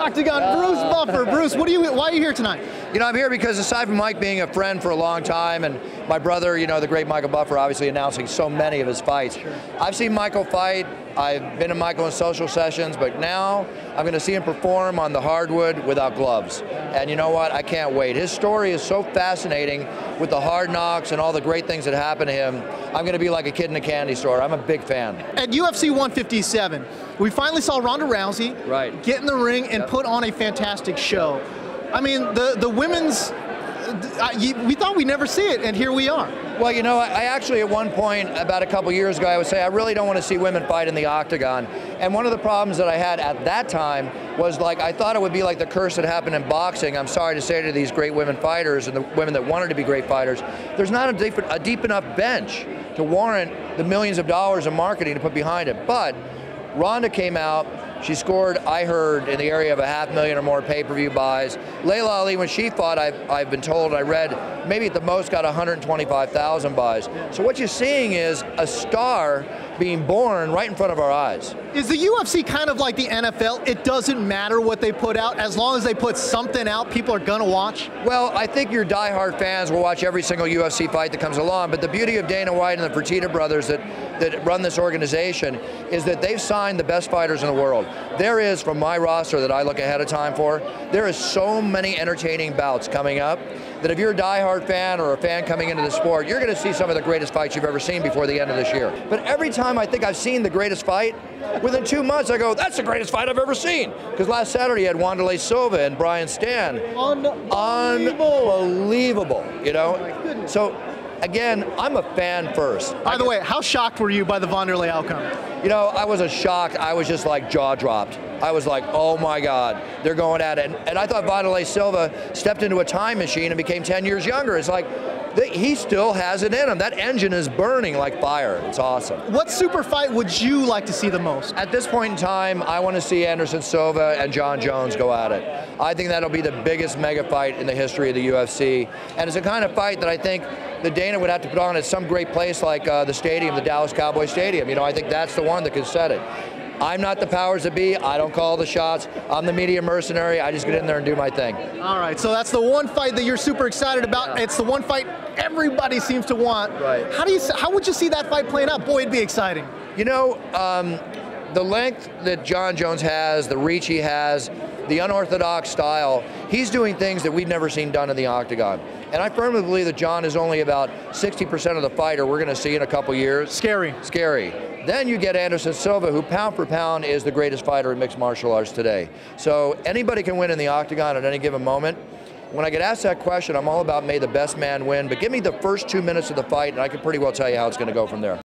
octagon, Bruce Buffer. Bruce, why are you here tonight? You know, I'm here because aside from Mike being a friend for a long time, and my brother, you know, the great Michael Buffer, obviously announcing so many of his fights. Sure. I've seen Michael fight. I've been to Michael in social sessions, but now I'm going to see him perform on the hardwood without gloves. And you know what? I can't wait. His story is so fascinating with the hard knocks and all the great things that happened to him. I'm going to be like a kid in a candy store. I'm a big fan. At UFC 157, we finally saw Ronda Rousey get in the ring and put on a fantastic show. I mean, the women's, we thought we'd never see it, and here we are. Well, you know, I actually at one point, about a couple years ago, I would say I really don't want to see women fight in the octagon. And one of the problems that I had at that time was, like, I thought it would be like the curse that happened in boxing. I'm sorry to say to these great women fighters and the women that wanted to be great fighters, there's not a deep enough bench to warrant the millions of dollars of marketing to put behind it. But Ronda came out. She scored, I heard, in the area of 500,000 or more pay-per-view buys. Layla Ali, when she fought, I've been told, I read, maybe at the most got 125,000 buys. So what you're seeing is a star being born right in front of our eyes. Is the UFC kind of like the NFL? It doesn't matter what they put out. As long as they put something out, people are going to watch? Well, I think your diehard fans will watch every single UFC fight that comes along, but the beauty of Dana White and the Fertitta brothers that run this organization is that they've signed the best fighters in the world. There is, from my roster that I look ahead of time for, there is so many entertaining bouts coming up that if you're a diehard fan or a fan coming into the sport, you're going to see some of the greatest fights you've ever seen before the end of this year. But every time I think I've seen the greatest fight, within 2 months I go, that's the greatest fight I've ever seen. Because last Saturday you had Anderson Silva and Brian Stan. Unbelievable, you know? So, again, I'm a fan first. By the way, how shocked were you by the Wanderlei outcome? You know, I wasn't shocked. I was just like jaw dropped. I was like, oh my God, they're going at it. And I thought Wanderlei Silva stepped into a time machine and became 10 years younger. It's like, he still has it in him. That engine is burning like fire. It's awesome. What super fight would you like to see the most? At this point in time, I want to see Anderson Silva and Jon Jones go at it. I think that'll be the biggest mega fight in the history of the UFC. And it's a kind of fight that I think the Dana would have to put on at some great place like the stadium, the Dallas Cowboy Stadium. You know, I think that's the one that could set it. I'm not the powers that be. I don't call the shots. I'm the media mercenary. I just get in there and do my thing. All right, so that's the one fight that you're super excited about. Yeah. It's the one fight everybody seems to want. Right. How would you see that fight playing out? Boy, it'd be exciting. You know, the length that Jon Jones has, the reach he has, the unorthodox style, he's doing things that we've never seen done in the octagon. And I firmly believe that Jon is only about 60% of the fighter we're going to see in a couple years. Scary. Scary. Then you get Anderson Silva, who pound for pound is the greatest fighter in mixed martial arts today. So anybody can win in the octagon at any given moment. When I get asked that question, I'm all about may the best man win, but give me the first 2 minutes of the fight and I can pretty well tell you how it's going to go from there.